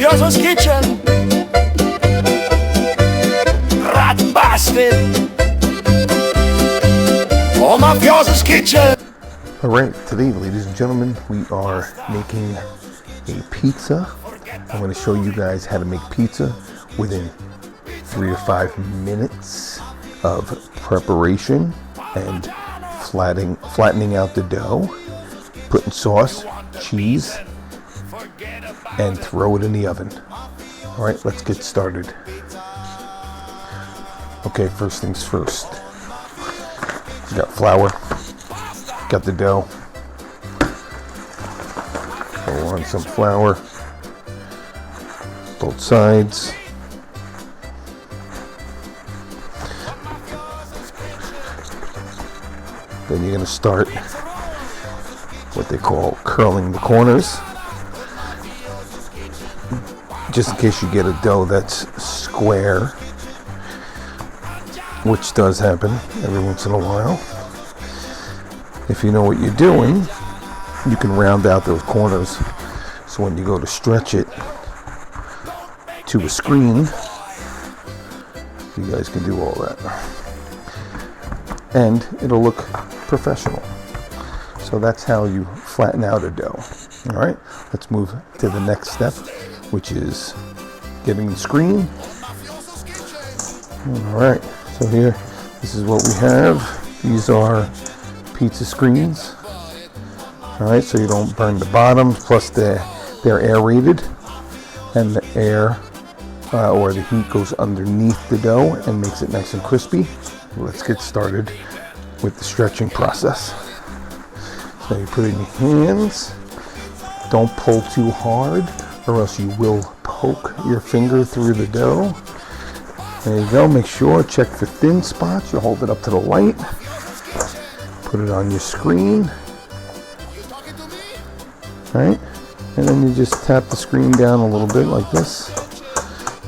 mafiososkitchen. Rat bastard. Oh, mafiososkitchen. All right, today, ladies and gentlemen, we are making a pizza. I'm going to show you guys how to make pizza within 3 to 5 minutes of preparation and flattening out the dough, putting sauce, cheese, and throw it in the oven. All right, let's get started. Okay, first things first. You got flour, got the dough. Throw on some flour, both sides. Then you're going to start what they call curling the corners, just in case you get a dough that's square, which does happen every once in a while. If you know what you're doing, you can round out those corners, so when you go to stretch it to a screen, you guys can do all that, and it'll look professional. So that's how you flatten out a dough. All right, let's move to the next step, which is getting the screen. All right, so here, this is what we have. These are pizza screens. All right, so you don't burn the bottoms, plus they're aerated, and the air or the heat goes underneath the dough and makes it nice and crispy. Let's get started with the stretching process. So you put it in your hands. Don't pull too hard, or else you will poke your finger through the dough. There you go. Make sure, check for thin spots. You hold it up to the light. Put it on your screen. Right? And then you just tap the screen down a little bit like this.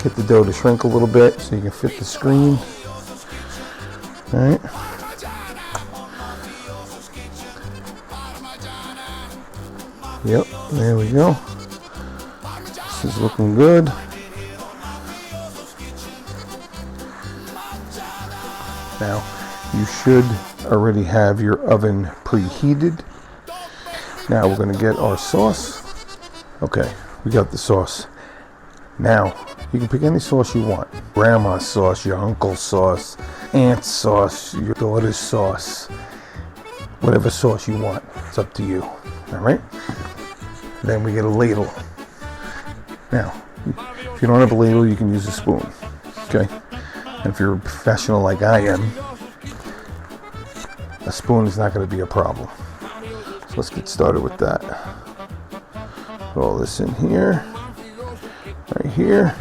Get the dough to shrink a little bit so you can fit the screen. All right. Yep, there we go. This is looking good. Now, you should already have your oven preheated. Now we're going to get our sauce. Okay, we got the sauce. Now, you can pick any sauce you want. Grandma's sauce, your uncle's sauce, aunt's sauce, your daughter's sauce. Whatever sauce you want, it's up to you. All right? Then we get a ladle. Now, if you don't have a ladle, you can use a spoon. Okay? And if you're a professional like I am, a spoon is not going to be a problem. So let's get started with that. Put all this in here. Right here.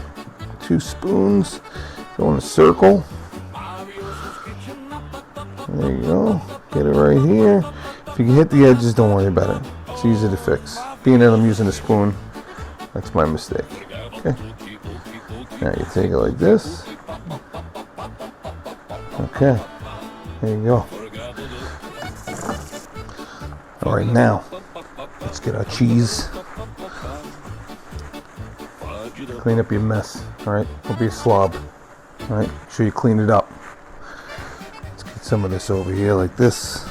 2 spoons. Go in a circle. There you go. Get it right here. If you can hit the edges, don't worry about it. It's easy to fix. Being that I'm using a spoon, that's my mistake. Okay. Now you take it like this. Okay. There you go. All right, now let's get our cheese. Clean up your mess. All right, don't be a slob. All right, make sure you clean it up. Let's get some of this over here like this.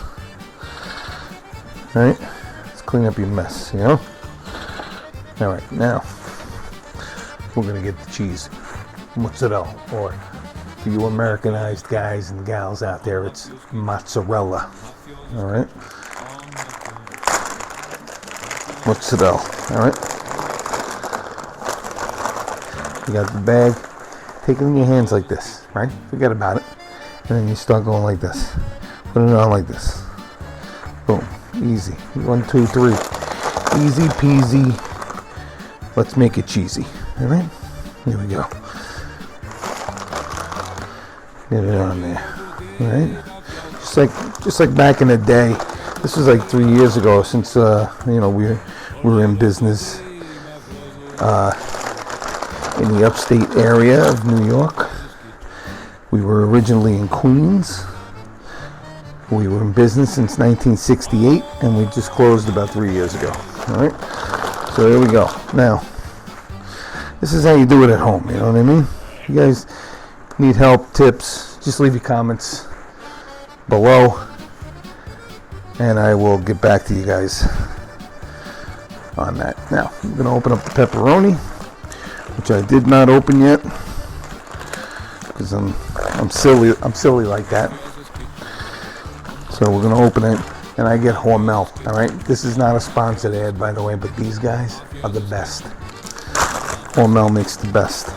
All right, let's clean up your mess. You know. All right, now we're gonna get the cheese, mozzarella, or for you Americanized guys and gals out there, it's mozzarella. All right. Mozzarella, all right? You got the bag, take it in your hands like this, right? Forget about it. And then you start going like this. Put it on like this. Boom, easy. 1, 2, 3. Easy peasy. Let's make it cheesy, all right? Here we go. Get it on there, all right? Just like back in the day. This was like 3 years ago, since we were in business in the upstate area of New York. We were originally in Queens. We were in business since 1968, and we just closed about 3 years ago. All right, so here we go. Now, this is how you do it at home, you know what I mean? You guys need help, tips, just leave your comments below, and I will get back to you guys on that. Now, I'm going to open up the pepperoni, which I did not open yet, because I'm silly like that. So we're going to open it, and I get Hormel, all right? This is not a sponsored ad, by the way, but these guys are the best. Hormel makes the best.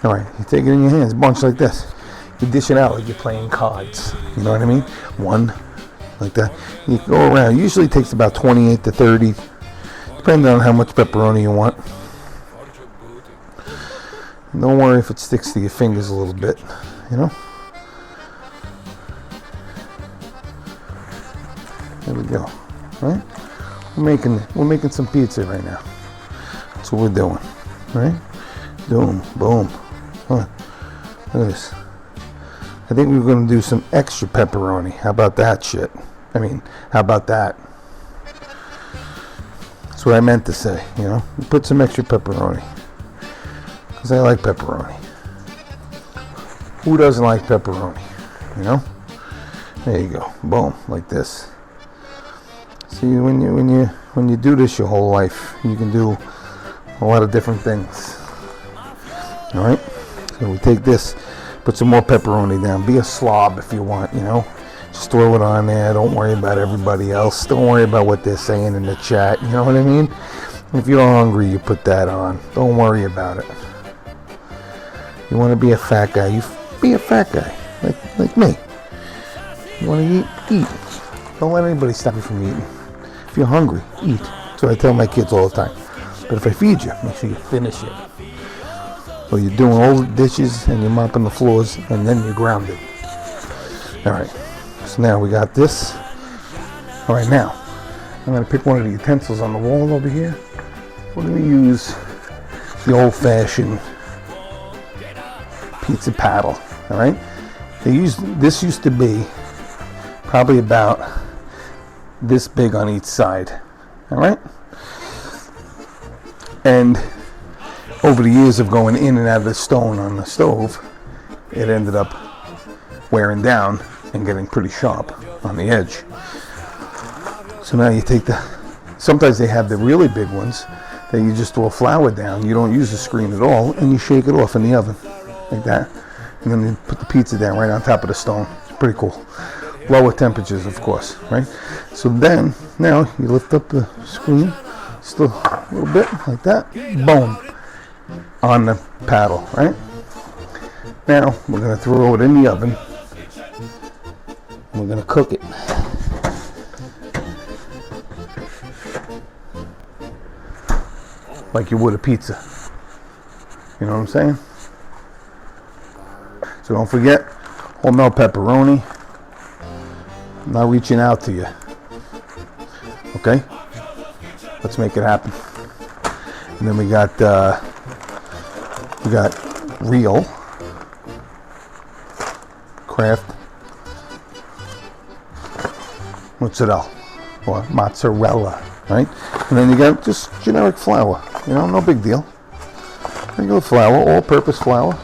All right, you take it in your hands, a bunch like this. You dish it out like you're playing cards. You know what I mean? One, like that. You go around. It usually takes about 28 to 30, depending on how much pepperoni you want. Don't worry if it sticks to your fingers a little bit, you know? There we go. Right? We're making some pizza right now. That's what we're doing. Right? Boom, boom. Look at this. I think we're going to do some extra pepperoni. How about that shit? I mean, how about that? That's what I meant to say, you know? Put some extra pepperoni. Because I like pepperoni. Who doesn't like pepperoni? You know? There you go. Boom, like this. See, when you do this your whole life, you can do a lot of different things. All right? So we take this, put some more pepperoni down. Be a slob if you want, you know? Just throw it on there. Don't worry about everybody else. Don't worry about what they're saying in the chat. You know what I mean? If you're hungry, you put that on. Don't worry about it. You want to be a fat guy, you be a fat guy, like me. You want to eat. Don't let anybody stop you from eating. If you're hungry, eat. That's what I tell my kids all the time. But if I feed you, make sure you finish it. Or you're doing all the dishes and you're mopping the floors and then you're grounded. All right. So now we got this. All right, now I'm going to pick one of the utensils on the wall over here. We're going to use the old-fashioned pizza paddle. All right. This used to be probably about this big on each side. All right. And over the years of going in and out of the stone on the stove, it ended up wearing down and getting pretty sharp on the edge. So now you take sometimes they have the really big ones that you just throw flour down. You don't use the screen at all, and you shake it off in the oven like that. And then you put the pizza down right on top of the stone. It's pretty cool. Lower temperatures, of course, right? So then, now you lift up the screen just a little bit like that. Boom. On the paddle, right? Now, we're going to throw it in the oven. We're going to cook it. Like you would a pizza. You know what I'm saying? So don't forget, Hormel pepperoni. I'm not reaching out to you. Okay? Let's make it happen. And then we got real Kraft mozzarella or mozzarella, right? And then you got just generic flour, you know, no big deal. Regular flour, all-purpose flour,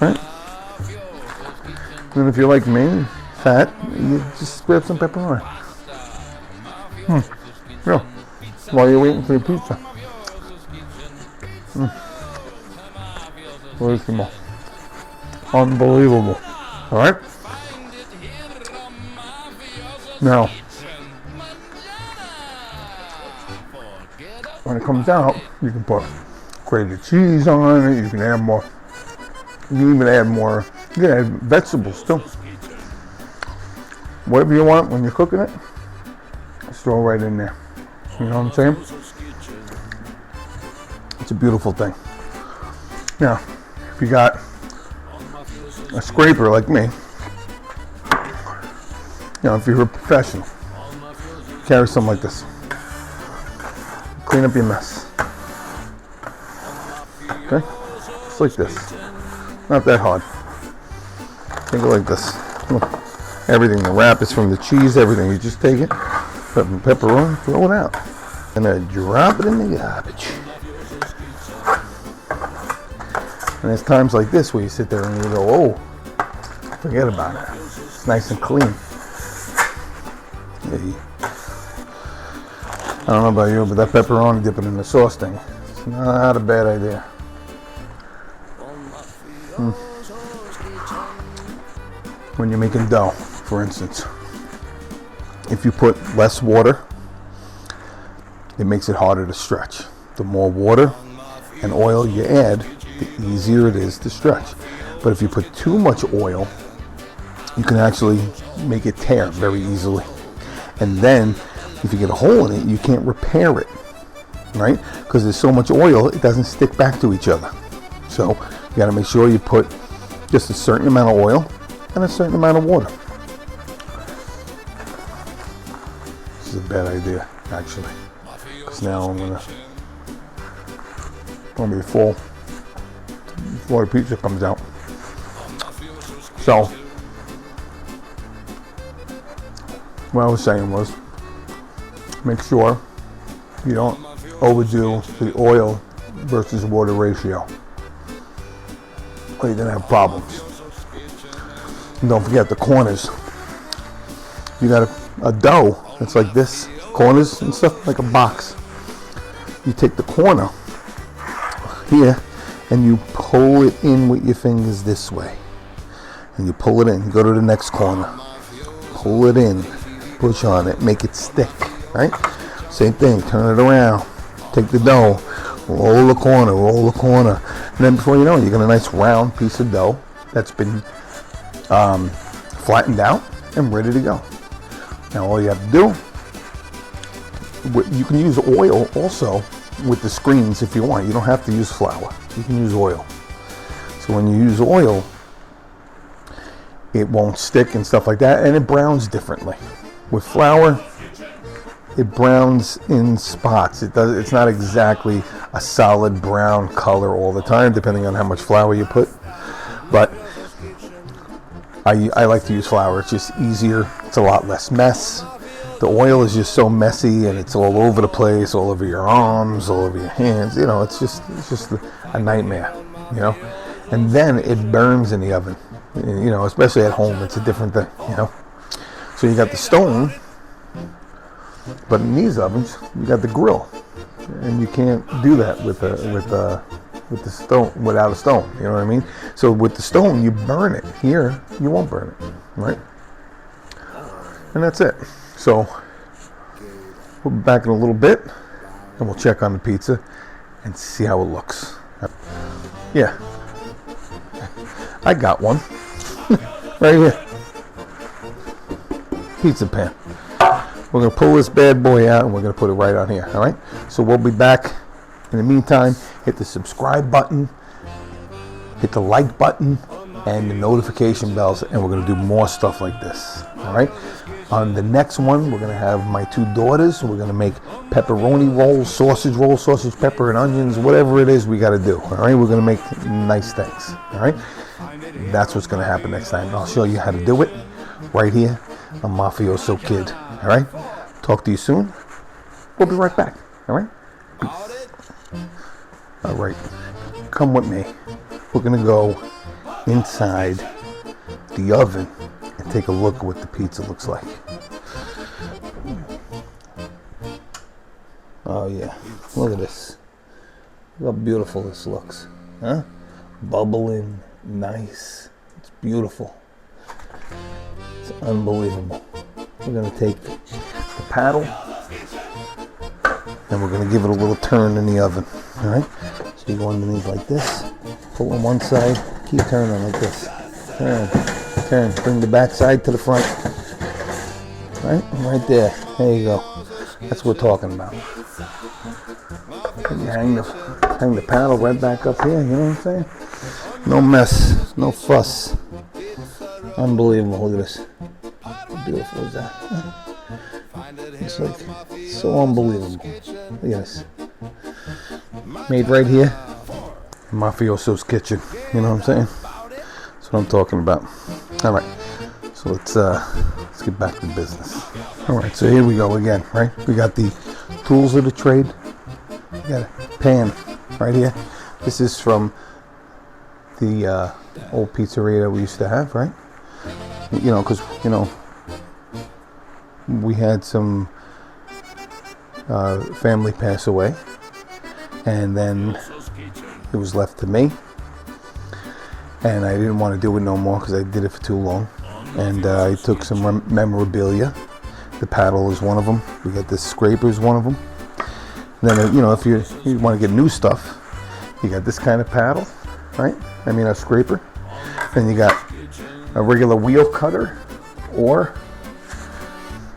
right? And then if you're like me, fat, you just grab some pepperoni. Yeah. While you're waiting for your pizza. Bellissimo. Unbelievable. Alright? Now, when it comes out, you can put grated cheese on it, you can add more, you can even add more, you can add vegetables too. Whatever you want when you're cooking it, just throw it right in there. You know what I'm saying? It's a beautiful thing. Now, if you got a scraper like me, you know, if you're a professional, carry something like this. Clean up your mess. Okay? Just like this. Not that hard. Think of it like this. Look, everything, the wrap is from the cheese, everything. You just take it, put some pepperoni, throw it out. And then drop it in the garbage. And there's times like this where you sit there and you go, oh, forget about it. It's nice and clean. Yeah. I don't know about you, but that pepperoni dipping in the sauce thing, it's not a bad idea. When you're making dough, for instance, if you put less water, it makes it harder to stretch. The more water and oil you add, the easier it is to stretch. But if you put too much oil, you can actually make it tear very easily. And then, if you get a hole in it, you can't repair it, right? Because there's so much oil, it doesn't stick back to each other. So, you got to make sure you put just a certain amount of oil and a certain amount of water. This is a bad idea, actually. Because now I'm going to be full before the pizza comes out. So, what I was saying was, make sure you don't overdo the oil versus water ratio, or you're going to have problems. And don't forget the corners. You got a dough that's like this, corners and stuff, like a box. You take the corner here and you pull it in with your fingers this way. And you pull it in, you go to the next corner, pull it in, push on it, make it stick, right? Same thing, turn it around, take the dough, roll the corner, and then before you know it, you got a nice round piece of dough that's been flattened out and ready to go. Now all you have to do, you can use oil also with the screens if you want. You don't have to use flour, you can use oil. So when you use oil, it won't stick and stuff like that, and it browns differently. With flour, it browns in spots. It's not exactly a solid brown color all the time, depending on how much flour you put. But I like to use flour. It's just easier. It's a lot less mess. The oil is just so messy, and it's all over the place, all over your arms, all over your hands. You know, it's just a nightmare. You know, and then it burns in the oven. You know, especially at home, it's a different thing. You know, so you got the stone, but in these ovens, you got the grill, and you can't do that with the stone without a stone. You know what I mean? So with the stone, you burn it. Here, you won't burn it, right? And that's it. So we'll be back in a little bit, and we'll check on the pizza and see how it looks. Yeah, I got one right here. Pizza pan. We're going to pull this bad boy out and we're going to put it right on here, all right? So we'll be back. In the meantime, hit the subscribe button, hit the like button, and the notification bells, and we're going to do more stuff like this, all right? On the next one, we're going to have my two daughters. We're going to make pepperoni rolls, sausage, pepper, and onions, whatever it is we got to do, all right? We're going to make nice things, all right? That's what's going to happen next time. I'll show you how to do it right here on Mafioso Kid. All right? Talk to you soon. We'll be right back. All right? Peace. All right. Come with me. We're going to go inside the oven and take a look at what the pizza looks like. Oh, yeah. Look at this. Look how beautiful this looks. Huh? Bubbling. Nice. It's beautiful. It's unbelievable. We're going to take the paddle and we're going to give it a little turn in the oven. All right? So you go underneath like this, pull on one side, keep turning like this. Turn. Bring the back side to the front. Right there. There you go. That's what we're talking about. And you hang the paddle right back up here. You know what I'm saying? No mess, no fuss. Unbelievable. Look at this. How beautiful is that? It's like so unbelievable. Look at this. Made right here in Mafioso's kitchen. You know what I'm saying? That's what I'm talking about. All right. So let's get back to business. All right. So here we go again. Right. We got the tools of the trade. We got a pan right here. This is from the old pizzeria that we used to have, right? You know, because, you know, we had some family pass away, and then it was left to me, and I didn't want to do it no more because I did it for too long. And I took some memorabilia. The paddle is one of them. We got this scraper is one of them. And then, you know, if you want to get new stuff, you got this kind of paddle, right? I mean, a scraper. Then you got a regular wheel cutter, or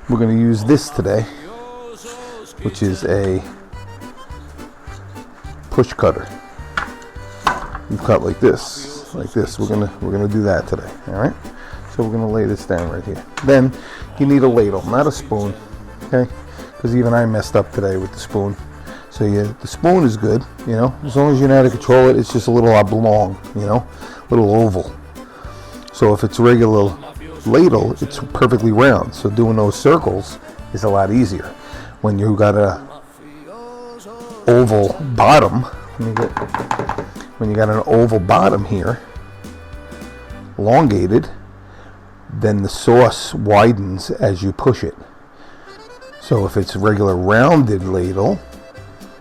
we're going to use this today, which is a push cutter. You cut like this, like this. We're gonna do that today. All right. So we're gonna lay this down right here. Then you need a ladle, not a spoon, okay? Because even I messed up today with the spoon. So the spoon is good, you know, as long as you know how to control it. It's just a little oblong, you know, little oval. So if it's a regular ladle, it's perfectly round. So doing those circles is a lot easier. When you got a oval bottom, when you got an oval bottom here, elongated, then the sauce widens as you push it. So if it's a regular rounded ladle,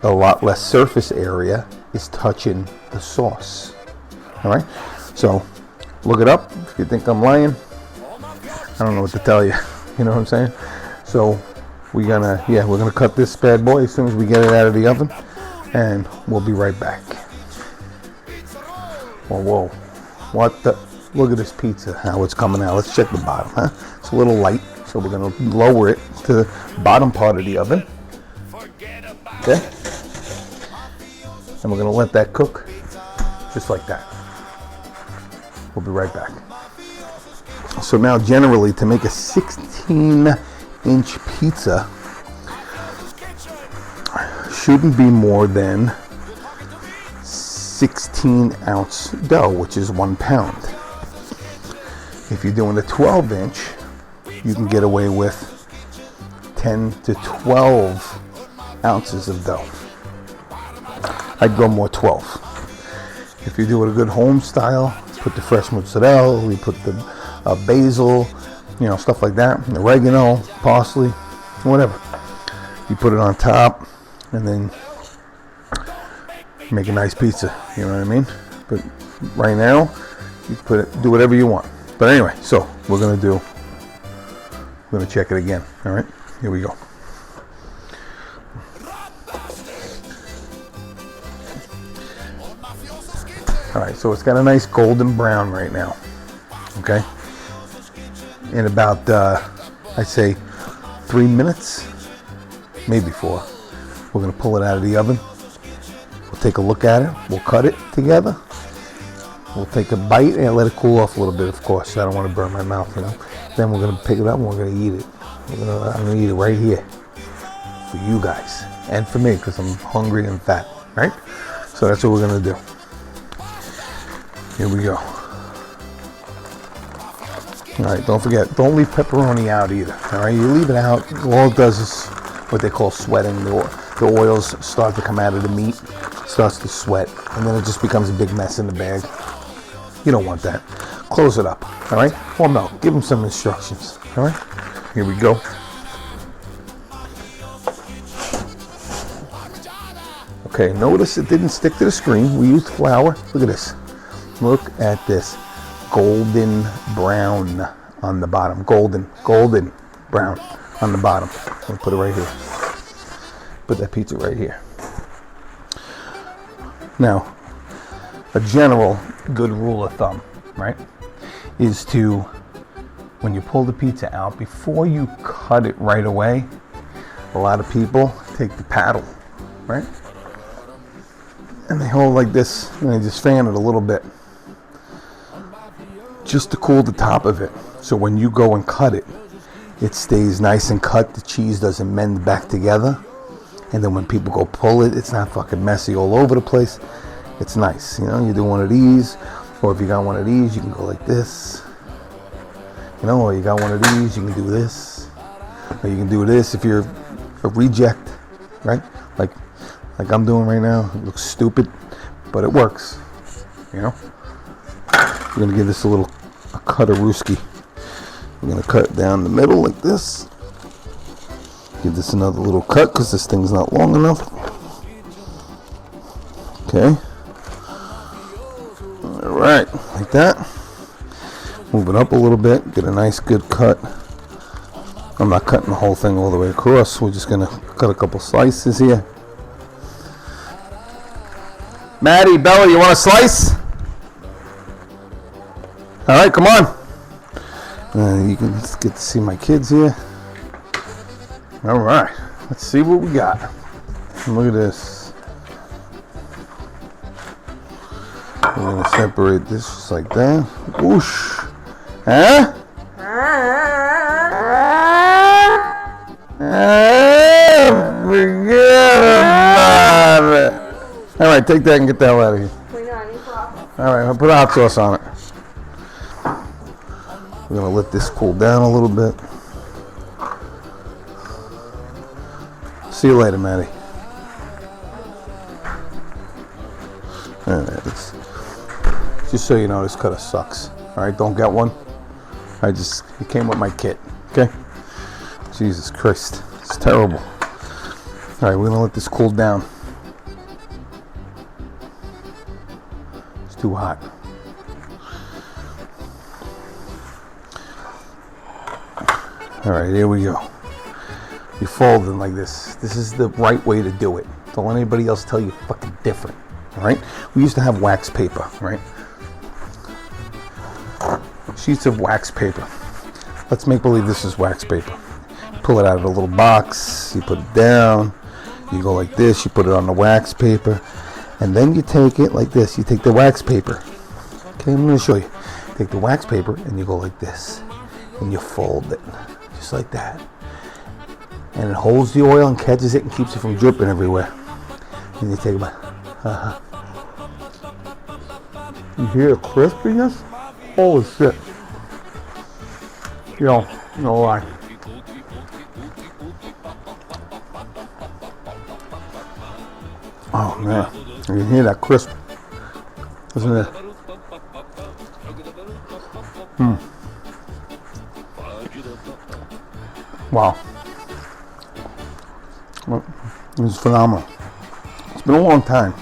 a lot less surface area is touching the sauce. All right, so look it up if you think I'm lying. I don't know what to tell you. You know what I'm saying? So we're gonna cut this bad boy as soon as we get it out of the oven, and we'll be right back. Whoa, what the? Look at this pizza, how it's coming out. Let's check the bottom, huh? It's a little light, so we're gonna lower it to the bottom part of the oven. Okay? And we're gonna let that cook just like that. We'll be right back. So now generally to make a 16-inch pizza shouldn't be more than 16-ounce dough, which is 1 pound. If you're doing a 12-inch, you can get away with 10 to 12 ounces of dough. I'd go more 12. If you're doing a good home style, put the fresh mozzarella, you put the basil, you know, stuff like that, and oregano, parsley, whatever. You put it on top, and then make a nice pizza. You know what I mean? But right now, you do whatever you want. But anyway, so we're gonna check it again. All right, here we go. All right, so it's got a nice golden brown right now. Okay, in about I'd say 3 minutes, maybe 4. We're gonna pull it out of the oven. We'll take a look at it. We'll cut it together. We'll take a bite and let it cool off a little bit, of course. I don't want to burn my mouth, you know. Then we're going to pick it up and we're going to eat it. I'm going to eat it right here for you guys and for me because I'm hungry and fat, right? So that's what we're going to do. Here we go. All right, don't forget, don't leave pepperoni out either. All right, you leave it out. All it does is what they call sweating. The oils start to come out of the meat, starts to sweat, and then it just becomes a big mess in the bag. You don't want that. Close it up, all right? Well, no, give them some instructions, all right? Here we go. Okay, notice it didn't stick to the screen. We used flour. Look at this. Look at this. Golden brown on the bottom. Golden brown on the bottom. I'm gonna put it right here. Put that pizza right here. Now, a general good rule of thumb, right, is to, when you pull the pizza out, before you cut it right away, a lot of people take the paddle, right, and they hold like this, and they just fan it a little bit, just to cool the top of it, so when you go and cut it, it stays nice and cut, the cheese doesn't mend back together, and then when people go pull it, it's not fucking messy all over the place. It's nice, you know, you do one of these, or if you got one of these, you can go like this, you know, or you got one of these, you can do this, or you can do this if you're a reject, right, like I'm doing right now. It looks stupid, but it works, you know. we're going to give this a cut of Ruski. We're going to cut it down the middle like this. Give this another little cut because this thing's not long enough. Okay. Alright, like that. Move it up a little bit. Get a nice good cut. I'm not cutting the whole thing all the way across. We're just going to cut a couple slices here. Maddie, Bella, you want a slice? Alright, come on. You can get to see my kids here. Alright, let's see what we got. Look at this. We're going to separate this just like that. Whoosh. Huh? Forget about it. Alright, take that and get the hell out of here. Alright, I'll put hot sauce on it. We're going to let this cool down a little bit. See you later, Maddie. Just so you know, this cutter sucks. Alright, don't get one. It came with my kit. Okay? Jesus Christ. It's terrible. Alright, we're going to let this cool down. It's too hot. Alright, here we go. You fold them like this. This is the right way to do it. Don't let anybody else tell you fucking different. Alright? We used to have wax paper, right? Sheets of wax paper. Let's make believe this is wax paper. You pull it out of a little box, you put it down, you go like this, you put it on the wax paper, and then you take it like this. You take the wax paper. Okay, I'm going to show you. Take the wax paper and you go like this. And you fold it. Just like that. And it holds the oil and catches it and keeps it from dripping everywhere. And you take it back. You hear the crispiness? Holy shit. Yo, no lie. Oh man, you can hear that crisp, isn't it? Wow. Well, this is phenomenal. It's been a long time.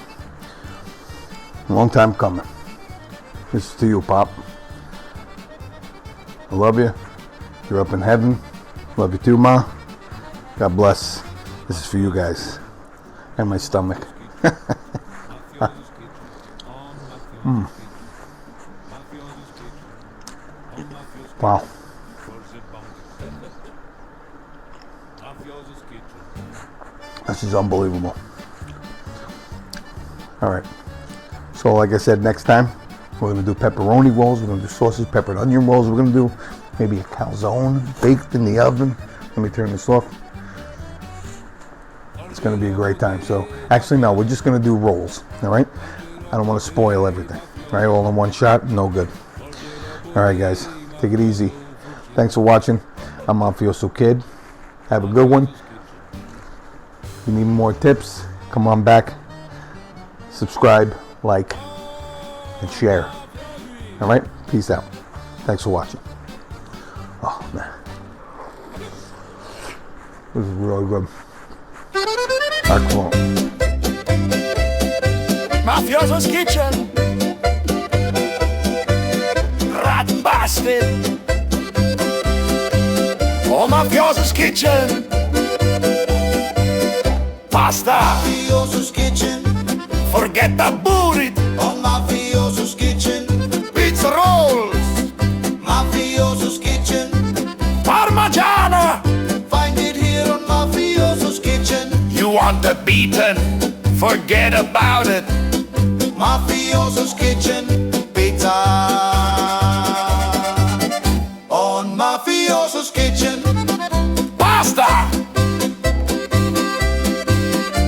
A long time coming. This is to you, Pop. I love you. You're up in heaven. Love you too, Ma. God bless. This is for you guys. And my stomach. Wow. This is unbelievable. Alright. So like I said, next time we're going to do pepperoni rolls. We're going to do sausage, pepper, and onion rolls. We're going to do maybe a calzone baked in the oven. Let me turn this off. It's going to be a great time. So actually, no, we're just going to do rolls. Alright? I don't want to spoil everything. Alright, all in one shot, no good. Alright, guys. Take it easy. Thanks for watching. I'm Mafioso Kid. Have a good one. If you need more tips, come on back. Subscribe, like, and share. Alright? Peace out. Thanks for watching. Oh, man. This is really good. Excellent. Mafioso's Kitchen. Rat bastard. Oh, Mafioso's Kitchen. Pasta. Mafioso's Kitchen. Forget about it. On Mafioso's Kitchen. Pizza rolls. Mafioso's Kitchen. Parmigiana. Find it here on Mafioso's Kitchen. You want the beaten? Forget about it. Mafioso's Kitchen. Pizza. On Mafioso's Kitchen. Pasta.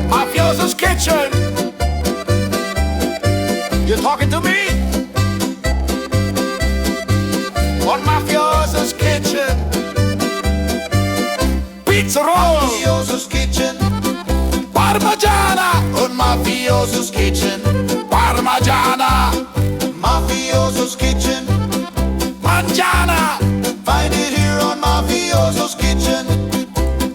Mafioso's Kitchen. You talking to me? On Mafioso's Kitchen. Pizza rolls. Mafioso's Kitchen. Parmigiana. On Mafioso's Kitchen. Parmigiana. Mafioso's Kitchen.